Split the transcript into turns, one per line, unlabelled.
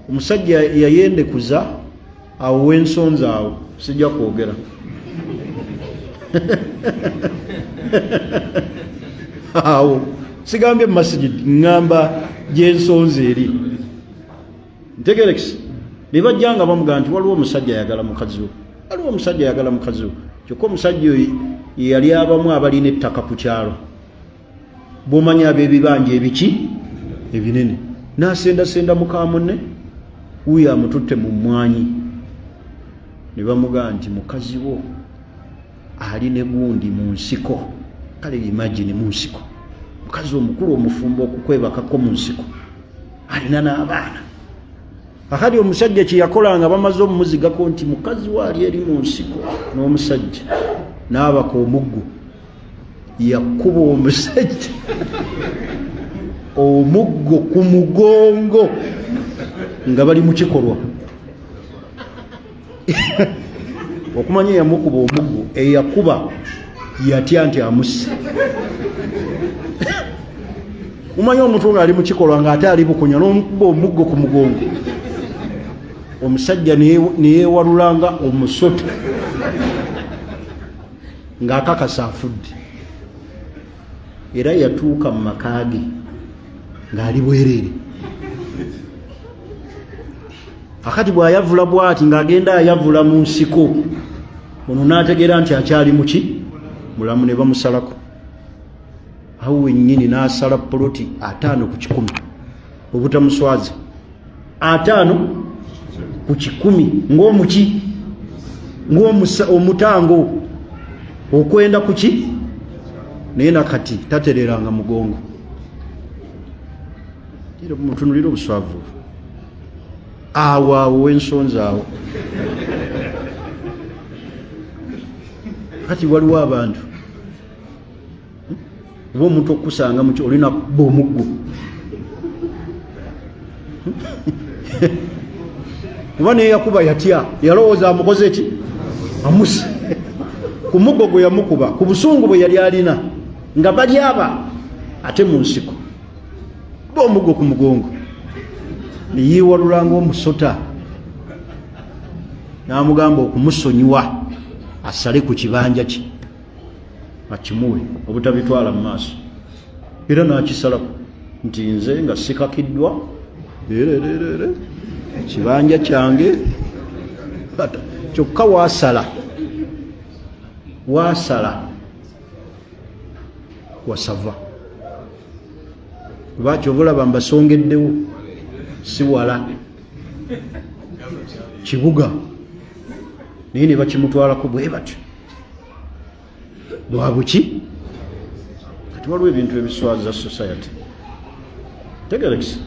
omusajja yayendekuza awo wensonza awo sijja kwogera awo sigambye masjid ngamba gyensonza eri ntegerekisi nebajjanga bamugamba nti waliwo omusajja ayagala mukazi we waliwo omusajja ayagala mukazi we kyokka omusajja oyo yali abamu abalina ettaka ku kyalo bwomanya ab'ebibanja ebiki ebinene nasendasenda mukamunne wuyo amututte mu mmwanyi ne bamugamba nti mukazi wo ali ne gundi mu nsiko kale imagine mu nsiko mukazi omukulu omufumbo okukwebakako mu nsiko alina n'abaana akati omusajja kyeyakolanga bamaze omumuzigako nti mukazi we ali eri mu nsiko n'omusajja n'abaka omuggo yakuba omusajja omuggo ku mugongo nga bali mu kikolwa okumanya yamukuba omuggo eyakuba yatya nti amusse umanya omuntu nga ali mu kikolwa nga ate ali bukunya n'omukuba omuggo ku mugongo omusajja neyewalulanga omusota ng'akakasa afudde era yatuuka mu makaage ng'ali bwereere akati bw'ayavula bw'ati ng'agenda ayavula mu nsiko ono n'ategeera nti akyali muki mulamu ne bamusalako awo wennyini n'asala poloti 5 ku 10 obutamuswaza 5 ku 10 ng'omuki ng'omutango okwenda kuki naye nakati tatereranga mugongo era mutunulira obuswavu awo wensonza awo kati waliwo abantu oba omuntu okusanga muki olina kuba omuggo kuba naye yakuba yatya yalowooza amukoze ki amuse ku muggo gwe yamukuba ku busungu bwe yali alina nga bali aba ate mu nsiko ba omuggo ku mugongo neyeewalulanga omusota n'amugamba okumusonyiwa asale ku kibanja kye akimuwe obutabitwala mu maaso era n'akisalako nti nze nga sikakiddwa erererere ekibanja kyange kyokka wasala wasava lwaki obulaba mbasongeddewo si wala kibuga naye ne bakimutwalako bwe batyo lwabuki kati waliwo ebintu ebiswaza society tegerekisi